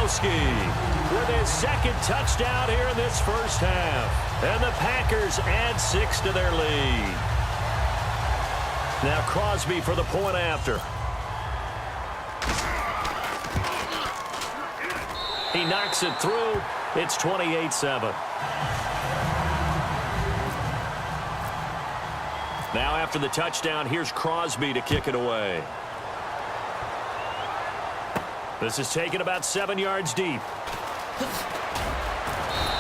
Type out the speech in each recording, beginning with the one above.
with his second touchdown here in this first half. And the Packers add 6 to their lead. Now Crosby for the point after. He knocks it through. It's 28-7. Now after the touchdown, here's Crosby to kick it away. This is taken about 7 yards deep.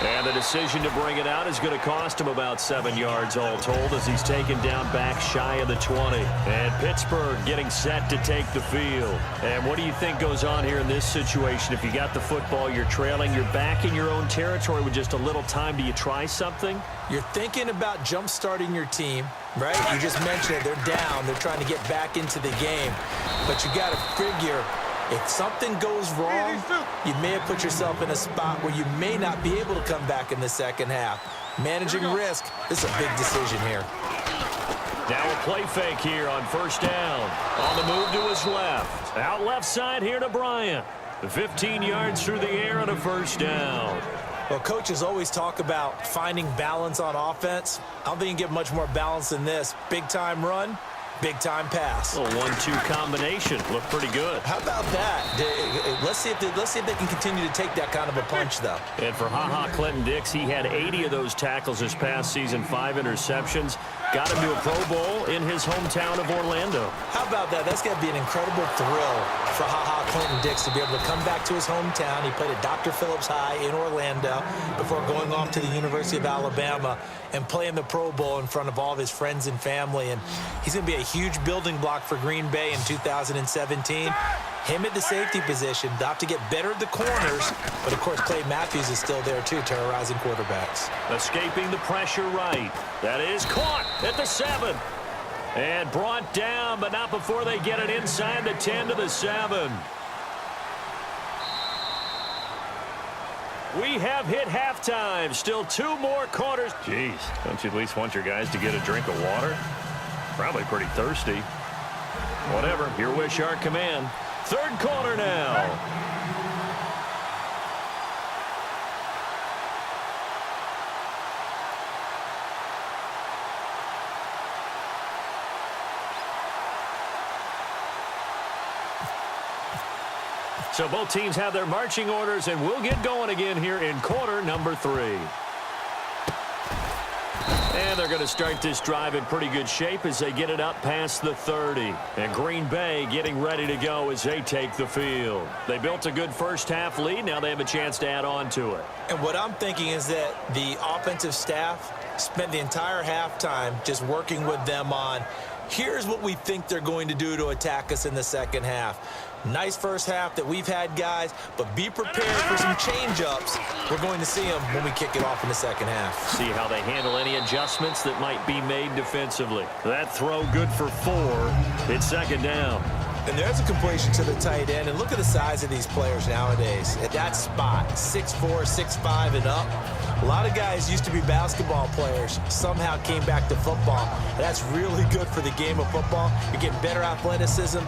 And the decision to bring it out is going to cost him about 7 yards all told as he's taken down back shy of the 20. And Pittsburgh getting set to take the field. And what do you think goes on here in this situation? If you got the football, you're trailing, you're back in your own territory with just a little time. Do you try something? You're thinking about jump-starting your team, right? You just mentioned it. They're down. They're trying to get back into the game. But you got to figure, if something goes wrong, you may have put yourself in a spot where you may not be able to come back in the second half. Managing risk, this is a big decision here. Now a play fake here on first down. On the move to his left. Out left side here to Bryant. 15 yards through the air and a first down. Well, coaches always talk about finding balance on offense. I don't think you can get much more balance than this. Big-time run. Big-time pass. A 1-2 combination. Looked pretty good. How about that? Let's see if they can continue to take that kind of a punch, though. And for Clinton Dix, he had 80 of those tackles this past season, 5 interceptions. Got him to a Pro Bowl in his hometown of Orlando. How about that? That's got to be an incredible thrill for Clinton Dix to be able to come back to his hometown. He played at Dr. Phillips High in Orlando before going off to the University of Alabama and playing the Pro Bowl in front of all of his friends and family. And he's going to be a huge building block for Green Bay in 2017. Him at the safety position. They'll have to get better at the corners. But, of course, Clay Matthews is still there, too, terrorizing quarterbacks. Escaping the pressure right. That is caught at the 7. And brought down, but not before they get it inside the 10 to the 7. We have hit halftime. Still 2 more quarters. Jeez, don't you at least want your guys to get a drink of water? Probably pretty thirsty. Whatever, your wish, our command. Third quarter now. So both teams have their marching orders, and we'll get going again here in quarter number 3. And they're going to start this drive in pretty good shape as they get it up past the 30. And Green Bay getting ready to go as they take the field. They built a good first half lead. Now they have a chance to add on to it. And what I'm thinking is that the offensive staff spent the entire halftime just working with them on, here's what we think they're going to do to attack us in the second half. Nice first half that we've had, guys, but be prepared for some change-ups. We're going to see them when we kick it off in the second half. See how they handle any adjustments that might be made defensively. That throw good for 4. It's second down. And there's a completion to the tight end. And look at the size of these players nowadays. At that spot, 6'4", 6'5", and up. A lot of guys used to be basketball players, somehow came back to football. And that's really good for the game of football. You're getting better athleticism,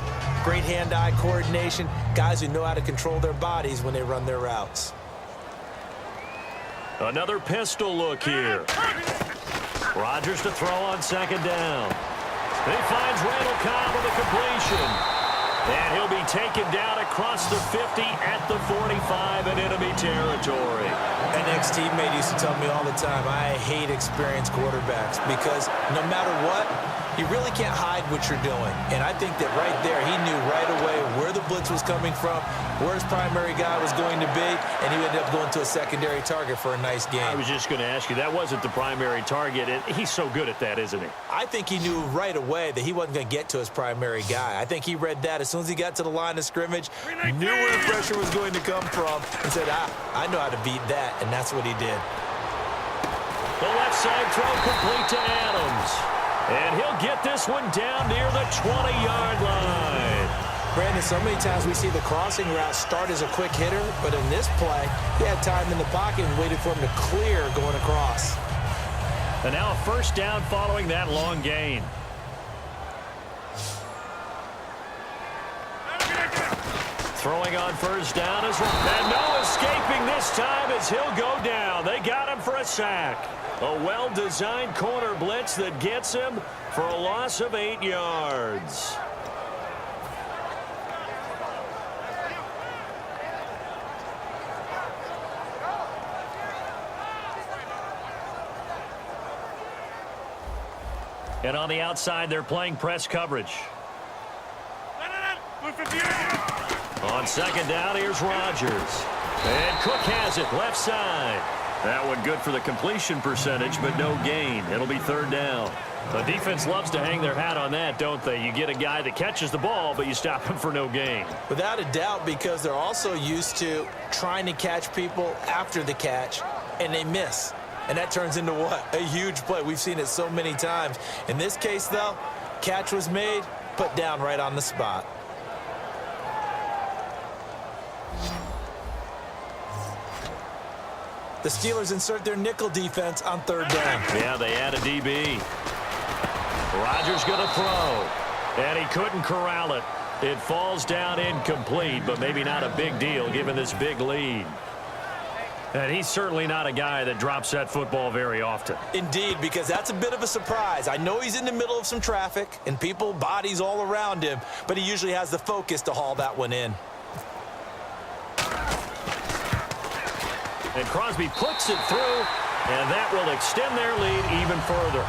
great hand-eye coordination, guys who know how to control their bodies when they run their routes. Another pistol look here. Rodgers to throw on second down. He finds Randall Cobb with a completion. And he'll be taken down across the 50 at the 45 in enemy territory. An ex-teammate used to tell me all the time, I hate experienced quarterbacks because no matter what, you really can't hide what you're doing. And I think that right there, he knew right away where the blitz was coming from, where his primary guy was going to be, and he ended up going to a secondary target for a nice game. I was just going to ask you, that wasn't the primary target. He's so good at that, isn't he? I think he knew right away that he wasn't going to get to his primary guy. I think he read that as soon as he got to the line of scrimmage, knew where the pressure was going to come from, and said, I know how to beat that, and that's what he did. The left side throw complete to Adams. And he'll get this one down near the 20-yard line. Brandon, so many times we see the crossing route start as a quick hitter, but in this play, he had time in the pocket and waited for him to clear going across. And now a first down following that long gain. Throwing on first down is and no escaping this time as he'll go down. They got him for a sack. A well-designed corner blitz that gets him for a loss of 8 yards. And on the outside, they're playing press coverage. On second down, here's Rodgers. And Cook has it, left side. That one good for the completion percentage, but no gain. It'll be third down. The defense loves to hang their hat on that, don't they? You get a guy that catches the ball, but you stop him for no gain. Without a doubt, because they're also used to trying to catch people after the catch, and they miss. And that turns into what? A huge play. We've seen it so many times. In this case, though, catch was made, put down right on the spot. The Steelers insert their nickel defense on third down. Yeah, they add a DB. Rodgers going to throw. And he couldn't corral it. It falls down incomplete, but maybe not a big deal given this big lead. And he's certainly not a guy that drops that football very often. Indeed, because that's a bit of a surprise. I know he's in the middle of some traffic and people, bodies all around him, but he usually has the focus to haul that one in. And Crosby puts it through, and that will extend their lead even further.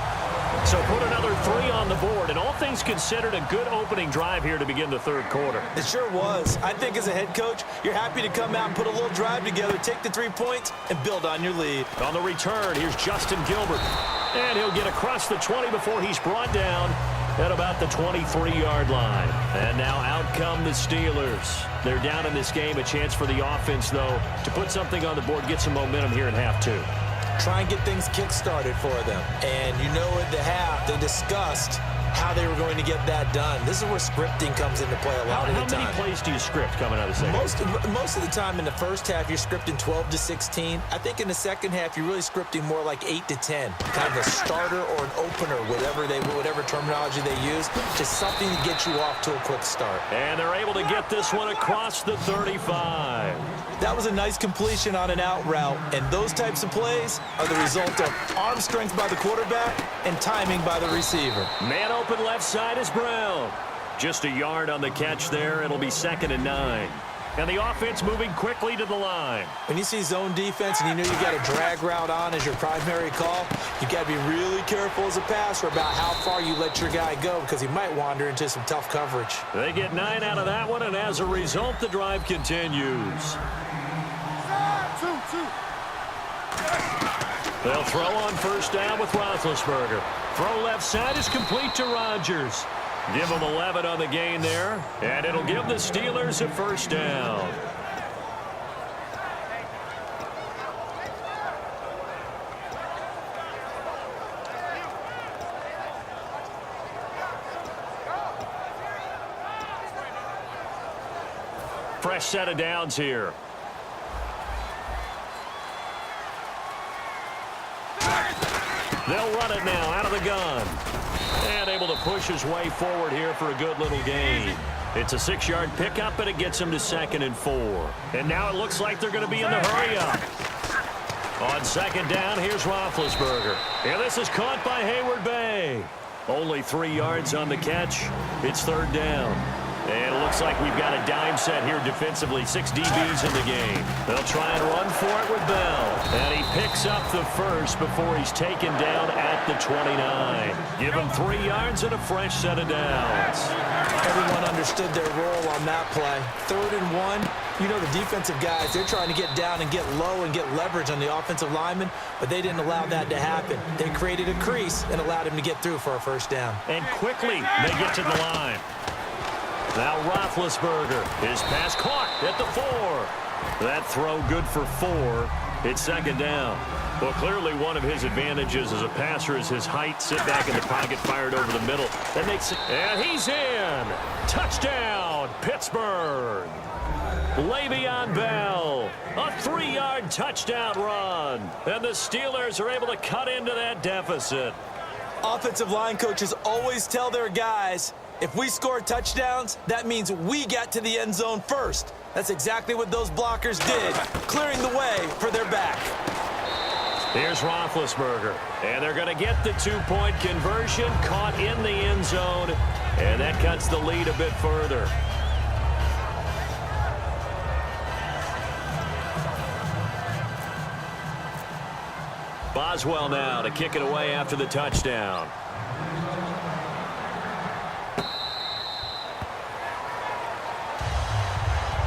So put another 3 on the board, and all things considered, a good opening drive here to begin the third quarter. It sure was. I think as a head coach, you're happy to come out and put a little drive together, take the 3 points, and build on your lead. On the return, here's Justin Gilbert. And he'll get across the 20 before he's brought down at about the 23-yard line. And now out come the Steelers. They're down in this game. A chance for the offense, though, to put something on the board, get some momentum here in half 2. Try and get things kick-started for them. And you know at the half, they discussed how they were going to get that done. This is where scripting comes into play a lot of the time. How many plays do you script coming out of the second? Most of the time in the first half, you're scripting 12 to 16. I think in the second half, you're really scripting more like 8 to 10. Kind of a starter or an opener, whatever terminology they use. Just something to get you off to a quick start. And they're able to get this one across the 35. That was a nice completion on an out route, and those types of plays are the result of arm strength by the quarterback and timing by the receiver. Man open left side is Brown. Just a yard on the catch there. It'll be 2nd and 9. And the offense moving quickly to the line. When you see zone defense and you know you got a drag route on as your primary call, you got to be really careful as a passer about how far you let your guy go because he might wander into some tough coverage. They get 9 out of that one, and as a result, the drive continues. They'll throw on first down with Roethlisberger. Throw left side is complete to Rodgers. Give them 11 on the gain there, and it'll give the Steelers a first down. Fresh set of downs here. They'll run it now out of the gun. And able to push his way forward here for a good little gain. It's a 6-yard pickup, and it gets him to 2nd and 4. And now it looks like they're going to be in the hurry-up. On second down, here's Roethlisberger. And this is caught by Hayward Bay. Only 3 yards on the catch. It's third down. And it looks like we've got a dime set here defensively. 6 DBs in the game. They'll try and run for it with Bell. And he picks up the first before he's taken down at the 29. Give him 3 yards and a fresh set of downs. Everyone understood their role on that play. 3rd and 1. You know the defensive guys, they're trying to get down and get low and get leverage on the offensive lineman, but they didn't allow that to happen. They created a crease and allowed him to get through for a first down. And quickly they get to the line. Now Roethlisberger, his pass caught at the 4. That throw good for 4. It's 2nd down. Well, clearly one of his advantages as a passer is his height. Sit back in the pocket, fired over the middle. That makes it, and he's in. Touchdown, Pittsburgh. Le'Veon Bell, a 3-yard touchdown run. And the Steelers are able to cut into that deficit. Offensive line coaches always tell their guys, If we score touchdowns, that means we get to the end zone first. That's exactly what those blockers did, clearing the way for their back. Here's Roethlisberger, and they're going to get the two-point conversion, caught in the end zone, and that cuts the lead a bit further. Boswell now to kick it away after the touchdown.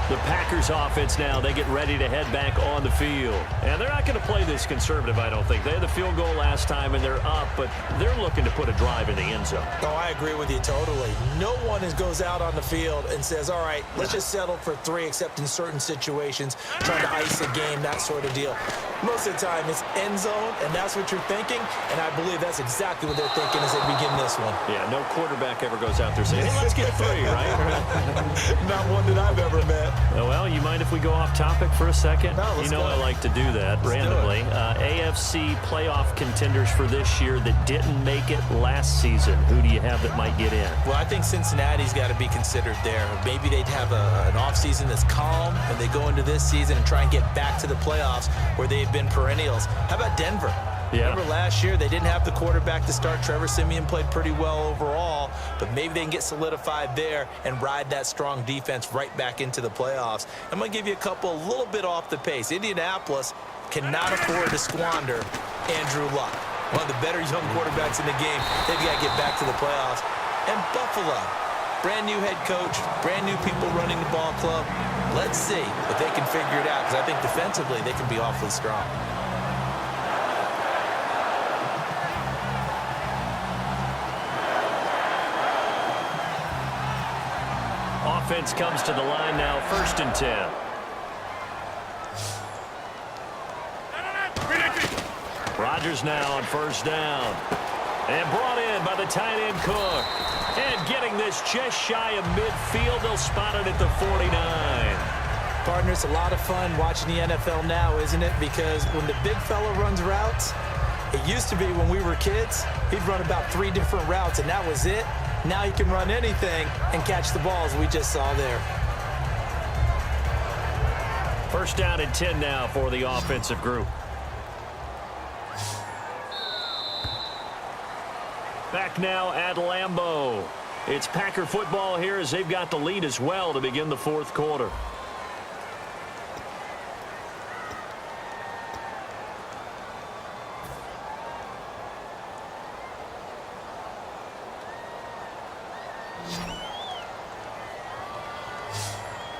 The Packers offense now, they get ready to head back on the field. And they're not going to play this conservative, I don't think. They had the field goal last time, and they're up, but they're looking to put a drive in the end zone. Oh, I agree with you totally. No one goes out on the field and says, all right, let's just settle for 3, except in certain situations, trying to ice a game, that sort of deal. Most of the time, it's end zone, and that's what you're thinking, and I believe that's exactly what they're thinking as they begin this one. Yeah, no quarterback ever goes out there saying, hey, let's get 3, right? Not one that I've ever met. Well, you mind if we go off topic for a second? No, let's go. I like to do that randomly. AFC playoff contenders for this year that didn't make it last season. Who do you have that might get in? Well, I think Cincinnati's got to be considered there. Maybe they'd have an offseason that's calm, and they go into this season and try and get back to the playoffs where they've been perennials. How about Denver? Yeah. Remember last year, they didn't have the quarterback to start. Trevor Siemian played pretty well overall, but maybe they can get solidified there and ride that strong defense right back into the playoffs. I'm going to give you a couple a little bit off the pace. Indianapolis cannot afford to squander Andrew Luck, one of the better young quarterbacks in the game. They've got to get back to the playoffs. And Buffalo, brand new head coach, brand new people running the ball club. Let's see if they can figure it out, because I think defensively they can be awfully strong. Offense comes to the line now, 1st and 10. Rodgers now on 1st down. And brought in by the tight end Cook. And getting this just shy of midfield, they'll spot it at the 49. Partner, it's a lot of fun watching the NFL now, isn't it? Because when the big fella runs routes, it used to be when we were kids, he'd run about 3 different routes, and that was it. Now he can run anything and catch the balls we just saw there. 1st down and 10 now for the offensive group. Back now at Lambeau. It's Packer football here as they've got the lead as well to begin the 4th quarter.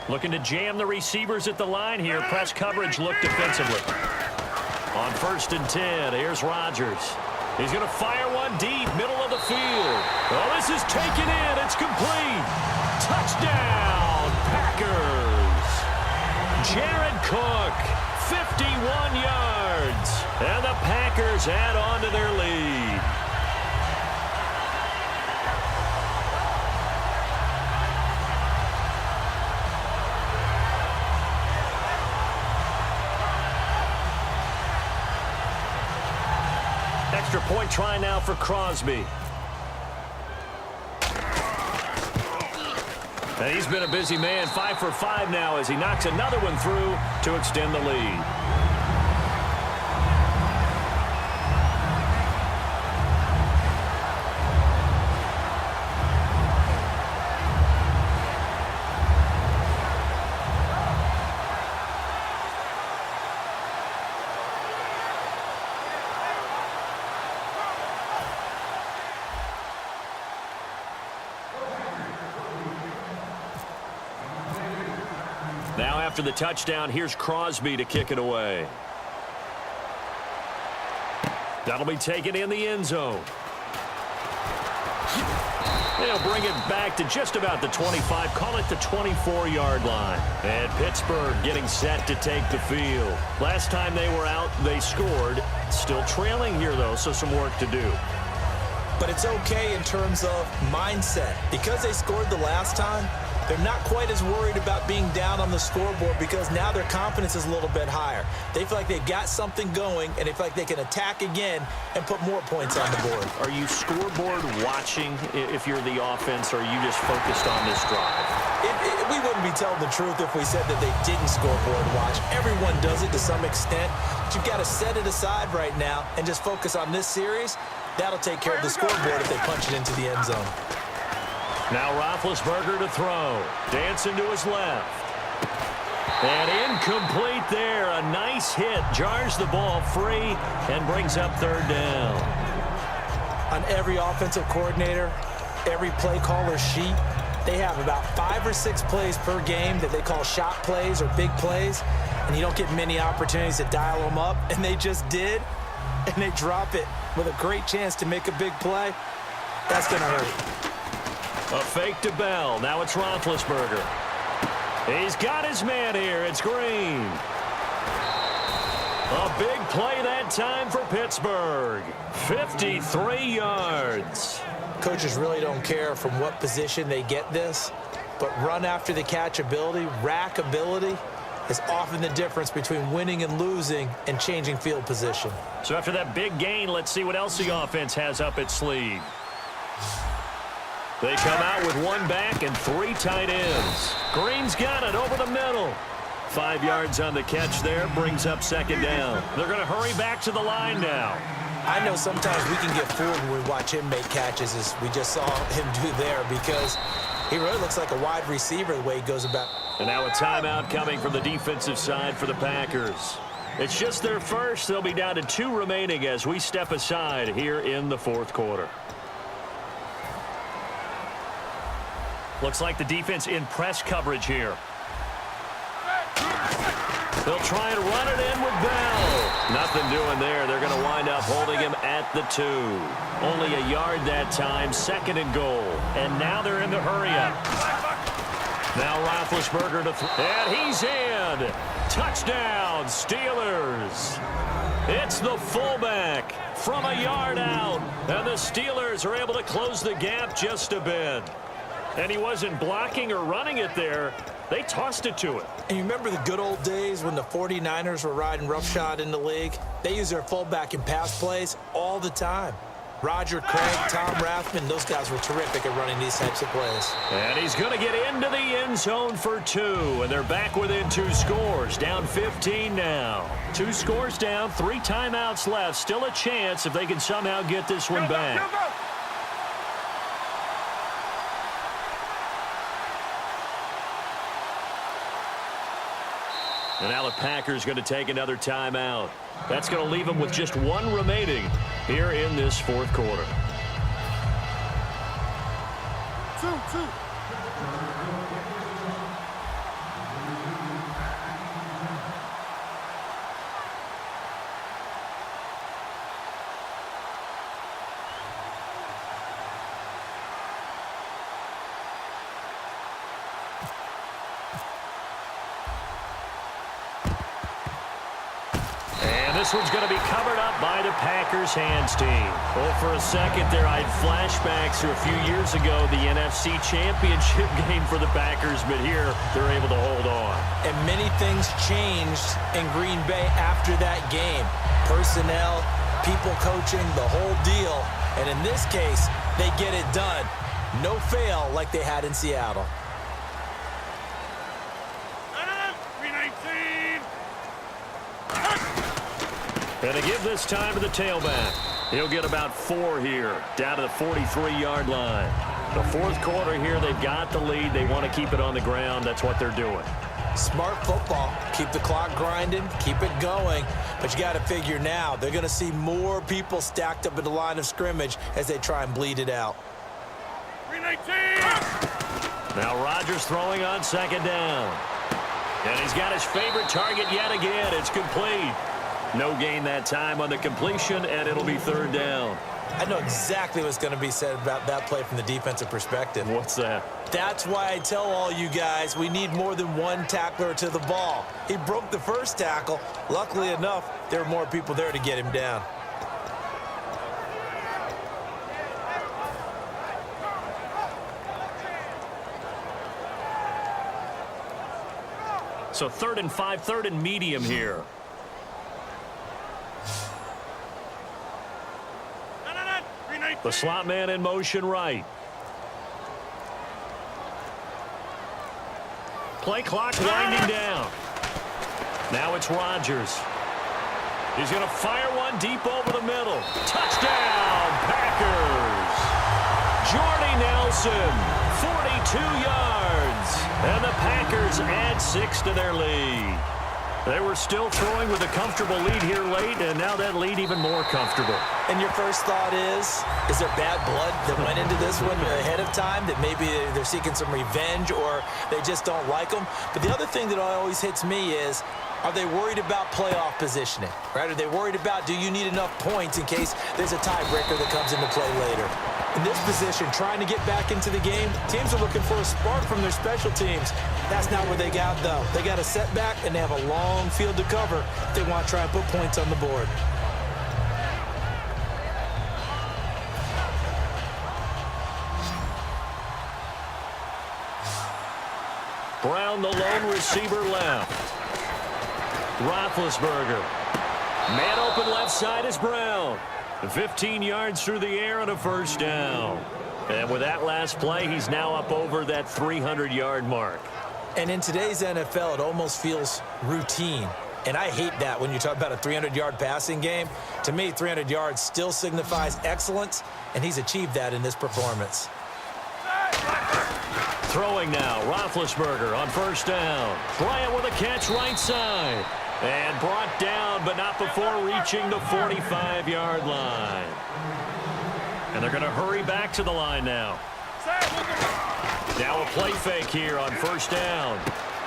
Looking to jam the receivers at the line here. Press coverage look defensively. On 1st and 10, here's Rodgers. He's going to fire one deep, middle of the field. Oh, this is taken in. It's complete. Touchdown, Packers. Jared Cook, 51 yards. And the Packers add on to their lead. Extra point try now for Crosby. And he's been a busy man, 5 for 5 now as he knocks another one through to extend the lead. Now after the touchdown, here's Crosby to kick it away. That'll be taken in the end zone. They'll bring it back to just about the 25, call it the 24-yard line. And Pittsburgh getting set to take the field. Last time they were out, they scored. Still trailing here, though, so some work to do. But it's okay in terms of mindset. Because they scored the last time, they're not quite as worried about being down on the scoreboard because now their confidence is a little bit higher. They feel like they've got something going, and they feel like they can attack again and put more points on the board. Are you scoreboard watching if you're the offense, or are you just focused on this drive? We wouldn't be telling the truth if we said that they didn't scoreboard watch. Everyone does it to some extent, but you've got to set it aside right now and just focus on this series. That'll take care of the scoreboard if they punch it into the end zone. Now Roethlisberger to throw. Dancing to his left. And incomplete there. A nice hit. Jars the ball free and brings up third down. On every offensive coordinator, every play caller sheet, they have about 5 or 6 plays per game that they call shot plays or big plays, and you don't get many opportunities to dial them up, and they just did, and they drop it with a great chance to make a big play. That's going to hurt. A fake to Bell. Now it's Roethlisberger. He's got his man here. It's Green. A big play that time for Pittsburgh. 53 yards. Coaches really don't care from what position they get this, but run after the catch ability, rack ability, is often the difference between winning and losing and changing field position. So after that big gain, let's see what else the offense has up its sleeve. They come out with 1 back and 3 tight ends. Green's got it over the middle. 5 yards on the catch there, brings up second down. They're going to hurry back to the line now. I know sometimes we can get fooled when we watch him make catches, as we just saw him do there, because he really looks like a wide receiver the way he goes about. And now a timeout coming from the defensive side for the Packers. It's just their first. They'll be down to 2 remaining as we step aside here in the fourth quarter. Looks like the defense in press coverage here. They'll try and run it in with Bell. Nothing doing there. They're going to wind up holding him at the 2. Only a yard that time, 2nd and goal. And now they're in the hurry-up. Now Roethlisberger and he's in. Touchdown, Steelers. It's the fullback from a yard out. And the Steelers are able to close the gap just a bit. And he wasn't blocking or running it there. They tossed it to him. And you remember the good old days when the 49ers were riding roughshod in the league? They use their fullback in pass plays all the time. Roger Craig, Tom Rathman, those guys were terrific at running these types of plays. And he's going to get into the end zone for 2. And they're back within 2 scores. Down 15 now. 2 scores down, 3 timeouts left. Still a chance if they can somehow get this one back. And now the Packers going to take another timeout. That's going to leave them with just 1 remaining here in this fourth quarter. 2. This one's going to be covered up by the Packers hands team. Well, for a second there, I had flashbacks to a few years ago, the NFC Championship game for the Packers, but here they're able to hold on. And many things changed in Green Bay after that game. Personnel, people coaching, the whole deal. And in this case, they get it done. No fail like they had in Seattle. And to give this time to the tailback. He'll get about 4 here, down to the 43-yard line. The fourth quarter here, they've got the lead. They want to keep it on the ground. That's what they're doing. Smart football. Keep the clock grinding, keep it going. But you got to figure now, they're going to see more people stacked up at the line of scrimmage as they try and bleed it out. Now Rodgers throwing on 2nd down. And he's got his favorite target yet again. It's complete. No gain that time on the completion, and it'll be 3rd down. I know exactly what's going to be said about that play from the defensive perspective. What's that? That's why I tell all you guys we need more than 1 tackler to the ball. He broke the first tackle. Luckily enough, there were more people there to get him down. So 3rd and 5, 3rd and medium here. The slot man in motion right. Play clock winding down. Now it's Rodgers. He's going to fire one deep over the middle. Touchdown, Packers. Jordy Nelson, 42 yards. And the Packers add 6 to their lead. They were still throwing with a comfortable lead here late, and now that lead even more comfortable. And your first thought is there bad blood that went into this one ahead of time, that maybe they're seeking some revenge or they just don't like them? But the other thing that always hits me is, are they worried about playoff positioning, right? Are they worried about, do you need enough points in case there's a tiebreaker that comes into play later? In this position, trying to get back into the game, teams are looking for a spark from their special teams. That's not what they got, though. They got a setback, and they have a long field to cover if they want to try and put points on the board. Brown, the lone receiver left. Roethlisberger. Man open left side is Brown. 15 yards through the air and a first down. And with that last play, he's now up over that 300-yard mark. And in today's NFL, it almost feels routine. And I hate that when you talk about a 300-yard passing game. To me, 300 yards still signifies excellence, and he's achieved that in this performance. Throwing now, Roethlisberger on first down. Bryant with a catch right side. And brought down, but not before reaching the 45-yard line. And they're going to hurry back to the line now. Now a play fake here on first down.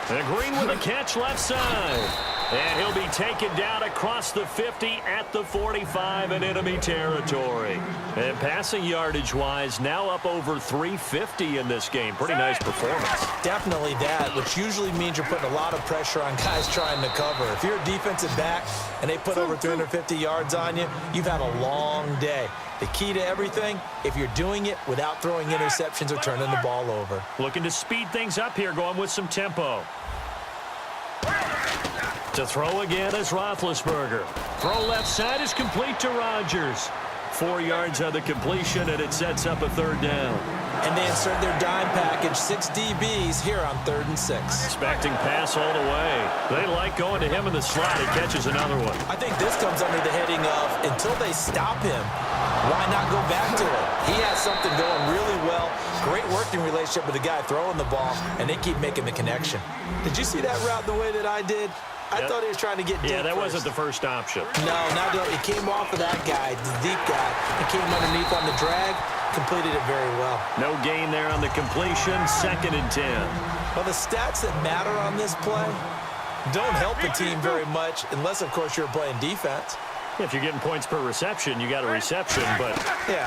And Green with a catch left side. And he'll be taken down across the 50 at the 45 in enemy territory. And passing yardage-wise, now up over 350 in this game. Pretty nice performance. Definitely that, which usually means you're putting a lot of pressure on guys trying to cover. If you're a defensive back and they put over 350 yards on you, you've had a long day. The key to everything, if you're doing it without throwing interceptions or turning the ball over. Looking to speed things up here, going with some tempo. To throw again is Roethlisberger. Throw left side is complete to Rodgers. 4 yards on the completion, and it sets up a third down. And they insert their dime package, 6 DBs here on 3rd and 6. Expecting pass all the way. They like going to him in the slot. He catches another one. I think this comes under the heading of, until they stop him, why not go back to it? He has something going really well. Great working relationship with the guy throwing the ball, and they keep making the connection. Did you see that route the way that I did? I thought he was trying to get deep. Yeah, that first. wasn't the first option. No, it came off of that guy, the deep guy. It came underneath on the drag, completed it very well. No gain there on the completion, 2nd and 10. Well, the stats that matter on this play don't help the team very much unless, of course, you're playing defense. If you're getting points per reception, you got a reception, but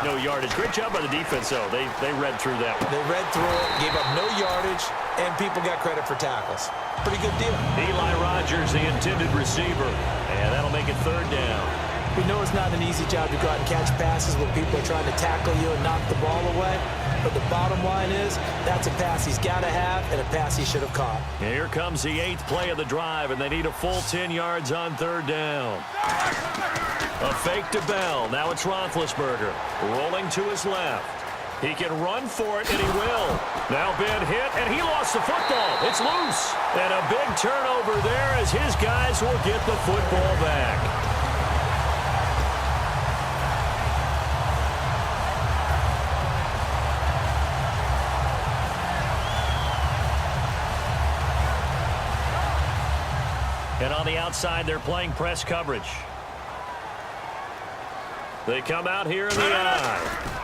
no yardage. Great job by the defense, though. They read through that one. They read through it, gave up no yardage, and people got credit for tackles. Pretty good deal. Eli Rodgers, the intended receiver, and that'll make it 3rd down. We know it's not an easy job to go out and catch passes when people are trying to tackle you and knock the ball away. But the bottom line is, that's a pass he's got to have and a pass he should have caught. And here comes the 8th play of the drive, and they need a full 10 yards on 3rd down. A fake to Bell. Now it's Roethlisberger rolling to his left. He can run for it, and he will. Now Ben hit, and he lost the football. It's loose. And a big turnover there as his guys will get the football back. And on the outside, they're playing press coverage. They come out here in the eye.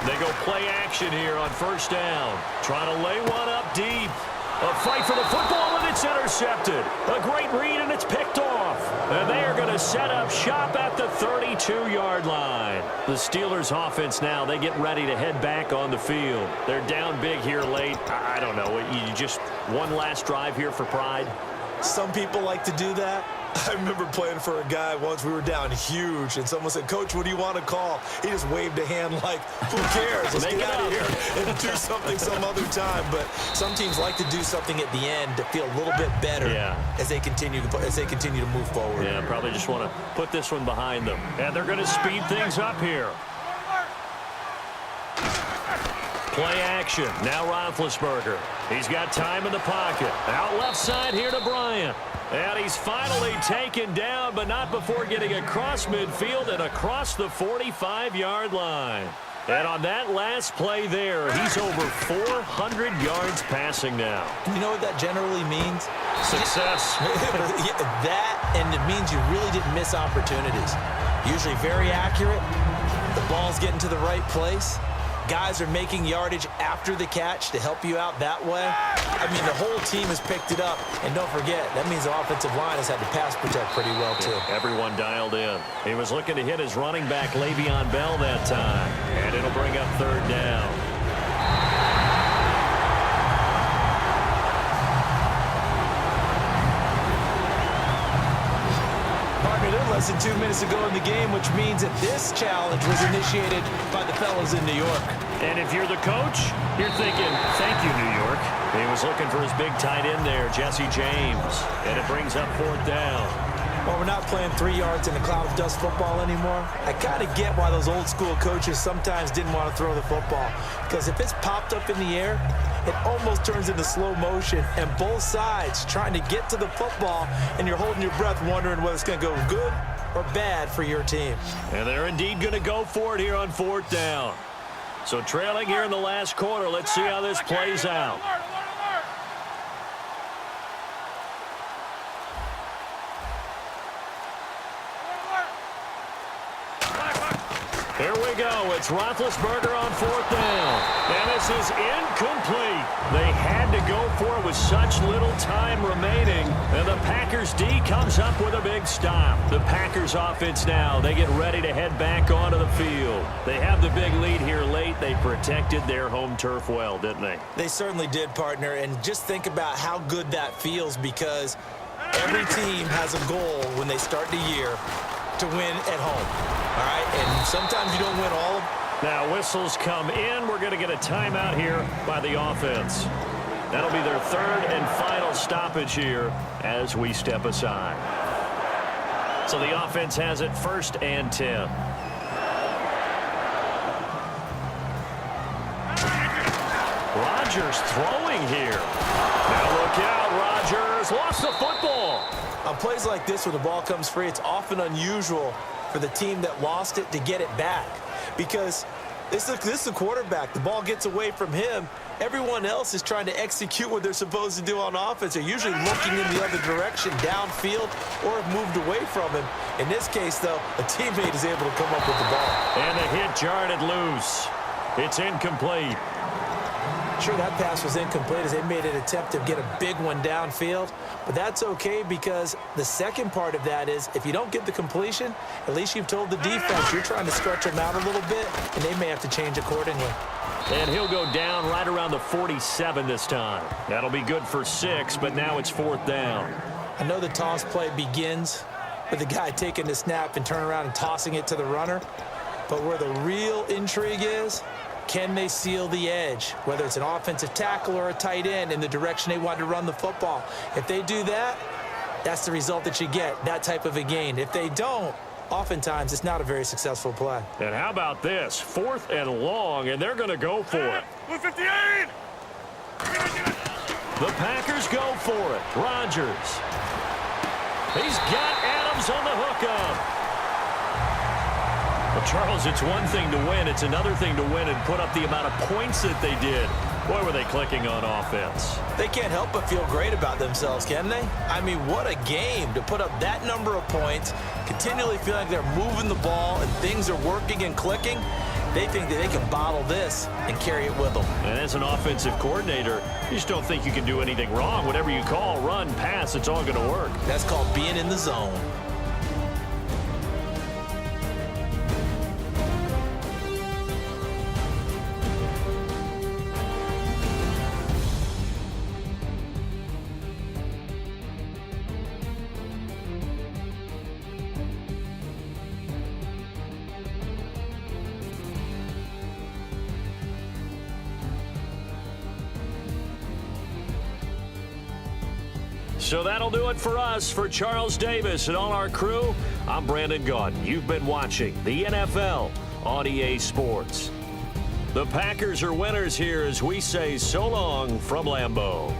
They go play action here on first down. Trying to lay one up deep. A fight for the football, and it's intercepted. A great read, and it's picked off. And they are going to set up shop at the 32-yard line. The Steelers' offense now, they get ready to head back on the field. They're down big here late. I don't know. You just one last drive here for pride. Some people like to do that. I remember playing for a guy once. We were down huge, and someone said, "Coach, what do you want to call?" He just waved a hand like, "Who cares? Let's get out of here and do something some other time." But some teams like to do something at the end to feel a little bit better as they continue to move forward. Yeah, probably just want to put this one behind them. And they're going to speed things up here. Play action. Now Roethlisberger. He's got time in the pocket. Out left side here to Bryant. And he's finally taken down, but not before getting across midfield and across the 45-yard line. And on that last play there, he's over 400 yards passing now. You know what that generally means? Success. That, and it means you really didn't miss opportunities. Usually very accurate. The ball's getting to the right place. Guys are making yardage after the catch to help you out that way. I mean, the whole team has picked it up. And don't forget, that means the offensive line has had to pass protect pretty well, too. Everyone dialed in. He was looking to hit his running back, Le'Veon Bell, that time. And it'll bring up third down. Less than 2 minutes ago in the game, which means that this challenge was initiated by the fellas in New York. And if you're the coach, you're thinking, thank you, New York. He was looking for his big tight end there, Jesse James. And it brings up fourth down. Well, we're not playing 3 yards in a cloud of dust football anymore. I kind of get why those old school coaches sometimes didn't want to throw the football. Because if it's popped up in the air, it almost turns into slow motion, and both sides trying to get to the football, and you're holding your breath wondering whether it's going to go good or bad for your team. And they're indeed going to go for it here on fourth down. So trailing here in the last quarter, let's see how this plays out. Here we go. It's Roethlisberger on fourth down. And this is incomplete. They had to go for it with such little time remaining. And the Packers D comes up with a big stop. The Packers offense now, they get ready to head back onto the field. They have the big lead here late. They protected their home turf well, didn't they? They certainly did, partner. And just think about how good that feels, because every team has a goal when they start the year to win at home. All right, and sometimes you don't win all of them. Now whistles come in. We're going to get a timeout here by the offense. That'll be their third and final stoppage here as we step aside. So the offense has it 1st and 10. Rodgers throwing here. Now look out, Rodgers lost the football. On plays like this, when the ball comes free, it's often unusual for the team that lost it to get it back, because this is the quarterback. The ball gets away from him. Everyone else is trying to execute what they're supposed to do on offense. They're usually looking in the other direction, downfield, or have moved away from him. In this case, though, a teammate is able to come up with the ball. And the hit jarred it loose. It's incomplete. Sure, that pass was incomplete as they made an attempt to get a big one downfield, but that's okay, because the second part of that is if you don't get the completion, at least you've told the defense you're trying to stretch them out a little bit, and they may have to change accordingly. And he'll go down right around the 47 this time. That'll be good for 6, but now it's 4th down. I know the toss play begins with the guy taking the snap and turning around and tossing it to the runner, but where the real intrigue is, can they seal the edge, whether it's an offensive tackle or a tight end, in the direction they want to run the football? If they do that, that's the result that you get, that type of a gain. If they don't, oftentimes it's not a very successful play. And how about this? 4th and long, and they're going to go for it. 158! The Packers go for it. Rodgers. He's got Adams on the hookup. Well, Charles, it's one thing to win. It's another thing to win and put up the amount of points that they did. Boy, were they clicking on offense. They can't help but feel great about themselves, can they? I mean, what a game to put up that number of points, continually feel like they're moving the ball and things are working and clicking. They think that they can bottle this and carry it with them. And as an offensive coordinator, you just don't think you can do anything wrong. Whatever you call, run, pass, it's all going to work. That's called being in the zone. So that'll do it for us. For Charles Davis and all our crew, I'm Brandon Gaudin. You've been watching the NFL on EA Sports. The Packers are winners here as we say so long from Lambeau.